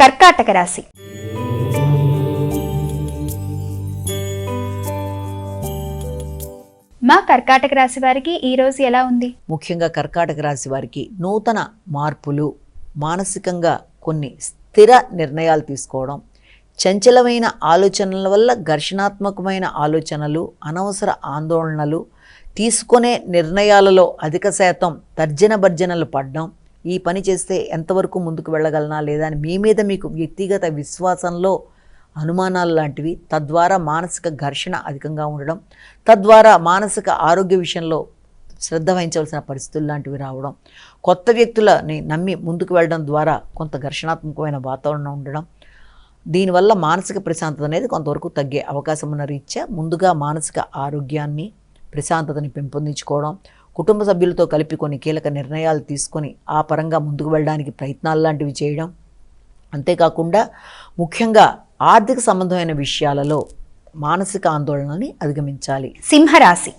కర్కాటక రాశి. మా కర్కాటక రాశి వారికి ఈ రోజు ఎలా ఉంది? ముఖ్యంగా కర్కాటక రాశి వారికి నూతన మార్పులు, మానసికంగా కొన్ని స్థిర నిర్ణయాలు తీసుకోవడం, చంచలమైన ఆలోచనల వల్ల ఘర్షణాత్మకమైన ఆలోచనలు, అనవసర ఆందోళనలు, తీసుకునే నిర్ణయాలలో అధిక శాతం తర్జన భర్జనలు పడడం, ఈ పని చేస్తే ఎంతవరకు ముందుకు వెళ్ళగలనా లేదా అని మీ మీద మీకు వ్యక్తిగత విశ్వాసంలో అనుమానాలు లాంటివి, తద్వారా మానసిక ఘర్షణ అధికంగా ఉండడం, తద్వారా మానసిక ఆరోగ్య విషయంలో శ్రద్ధ వహించవలసిన పరిస్థితులు లాంటివి రావడం, కొత్త వ్యక్తులని నమ్మి ముందుకు వెళ్ళడం ద్వారా కొంత ఘర్షణాత్మకమైన వాతావరణం ఉండడం, దీనివల్ల మానసిక ప్రశాంతత అనేది కొంతవరకు తగ్గే అవకాశం ఉన్న రీత్యా ముందుగా మానసిక ఆరోగ్యాన్ని, ప్రశాంతతని పెంపొందించుకోవడం, కుటుంబ సభ్యులతో కలిపి కొన్ని కీలక నిర్ణయాలు తీసుకొని ఆ పరంగా ముందుకు వెళ్ళడానికి ప్రయత్నాలు లాంటివి చేయడం, అంతేకాకుండా ముఖ్యంగా ఆర్థిక సంబంధమైన విషయాలలో మానసిక ఆందోళనని అధిగమించాలి. సింహరాశి.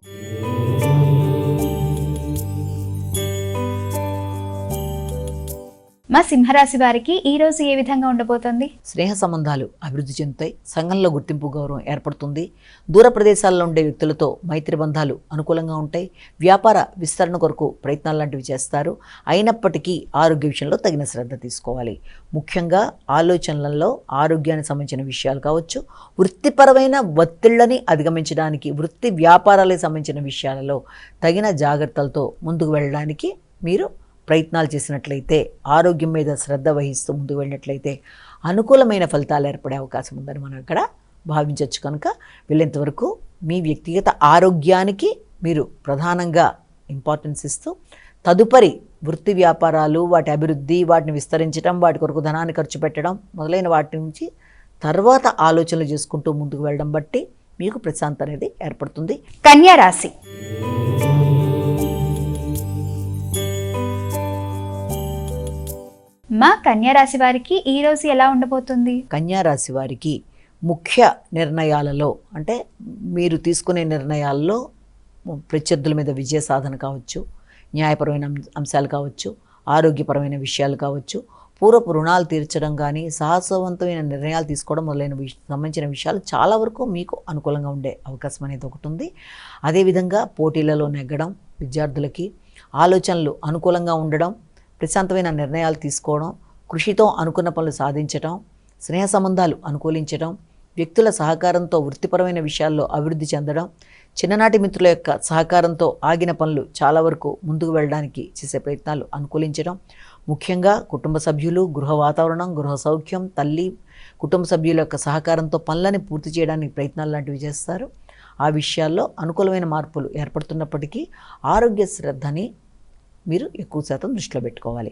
మా సింహరాశి వారికి ఈ రోజు ఏ విధంగా ఉండబోతోంది? స్నేహ సంబంధాలు అభివృద్ధి చెందుతాయి. సంఘంలో గుర్తింపు, గౌరవం ఏర్పడుతుంది. దూర ప్రదేశాల్లో ఉండే వ్యక్తులతో మైత్రి బంధాలు అనుకూలంగా ఉంటాయి. వ్యాపార విస్తరణ కొరకు ప్రయత్నాలు లాంటివి చేస్తారు. అయినప్పటికీ ఆరోగ్య విషయంలో తగిన శ్రద్ధ తీసుకోవాలి. ముఖ్యంగా ఆలోచనలలో ఆరోగ్యానికి సంబంధించిన విషయాలు కావచ్చు, వృత్తిపరమైన ఒత్తిళ్లని అధిగమించడానికి, వృత్తి వ్యాపారాలకు సంబంధించిన విషయాలలో తగిన జాగ్రత్తలతో ముందుకు వెళ్ళడానికి మీరు ప్రయత్నాలు చేసినట్లయితే, ఆరోగ్యం మీద శ్రద్ధ వహిస్తూ ముందుకు వెళ్ళినట్లయితే అనుకూలమైన ఫలితాలు ఏర్పడే అవకాశం ఉందని మనం ఇక్కడ భావించవచ్చు. కనుక వీళ్ళంతవరకు మీ వ్యక్తిగత ఆరోగ్యానికి మీరు ప్రధానంగా ఇంపార్టెన్స్ ఇస్తూ తదుపరి వృత్తి వ్యాపారాలు, వాటి అభివృద్ధి, వాటిని విస్తరించడం, వాటి కొరకు ధనాన్ని ఖర్చు పెట్టడం మొదలైన వాటి నుంచి తర్వాత ఆలోచనలు చేసుకుంటూ ముందుకు వెళ్ళడం బట్టి మీకు ప్రశాంతత అనేది ఏర్పడుతుంది. కన్యా రాశి. మా కన్యా రాశి వారికి ఈ రోజు ఎలా ఉండబోతుంది? కన్యా రాశి వారికి ముఖ్య నిర్ణయాలలో, అంటే మీరు తీసుకునే నిర్ణయాల్లో ప్రత్యర్థుల మీద విజయ సాధన కావచ్చు, న్యాయపరమైన అంశాలు కావచ్చు, ఆరోగ్యపరమైన విషయాలు కావచ్చు, పూర్వపు రుణాలు తీర్చడం కానీ, సాహసవంతమైన నిర్ణయాలు తీసుకోవడం మొదలైన సంబంధించిన విషయాలు చాలా వరకు మీకు అనుకూలంగా ఉండే అవకాశం అనేది ఒకటి ఉంది. అదేవిధంగా పోటీలలో నెగ్గడం, విద్యార్థులకి ఆలోచనలు అనుకూలంగా ఉండడం, ప్రశాంతమైన నిర్ణయాలు తీసుకోవడం, కృషితో అనుకున్న పనులు సాధించడం, స్నేహ సంబంధాలు అనుకూలించడం, వ్యక్తుల సహకారంతో వృత్తిపరమైన విషయాల్లో అభివృద్ధి చెందడం, చిన్ననాటి మిత్రుల యొక్క సహకారంతో ఆగిన పనులు చాలా వరకు ముందుకు వెళ్ళడానికి చేసే ప్రయత్నాలు అనుకూలించడం, ముఖ్యంగా కుటుంబ సభ్యులు, గృహ వాతావరణం, గృహ సౌఖ్యం, తల్లి, కుటుంబ సభ్యుల యొక్క సహకారంతో పనులని పూర్తి చేయడానికి ప్రయత్నాలు లాంటివి చేస్తారు. ఆ విషయాల్లో అనుకూలమైన మార్పులు ఏర్పడుతున్నప్పటికీ ఆరోగ్య శ్రద్ధని మీరు ఎక్కువ శాతం దృష్టిలో పెట్టుకోవాలి.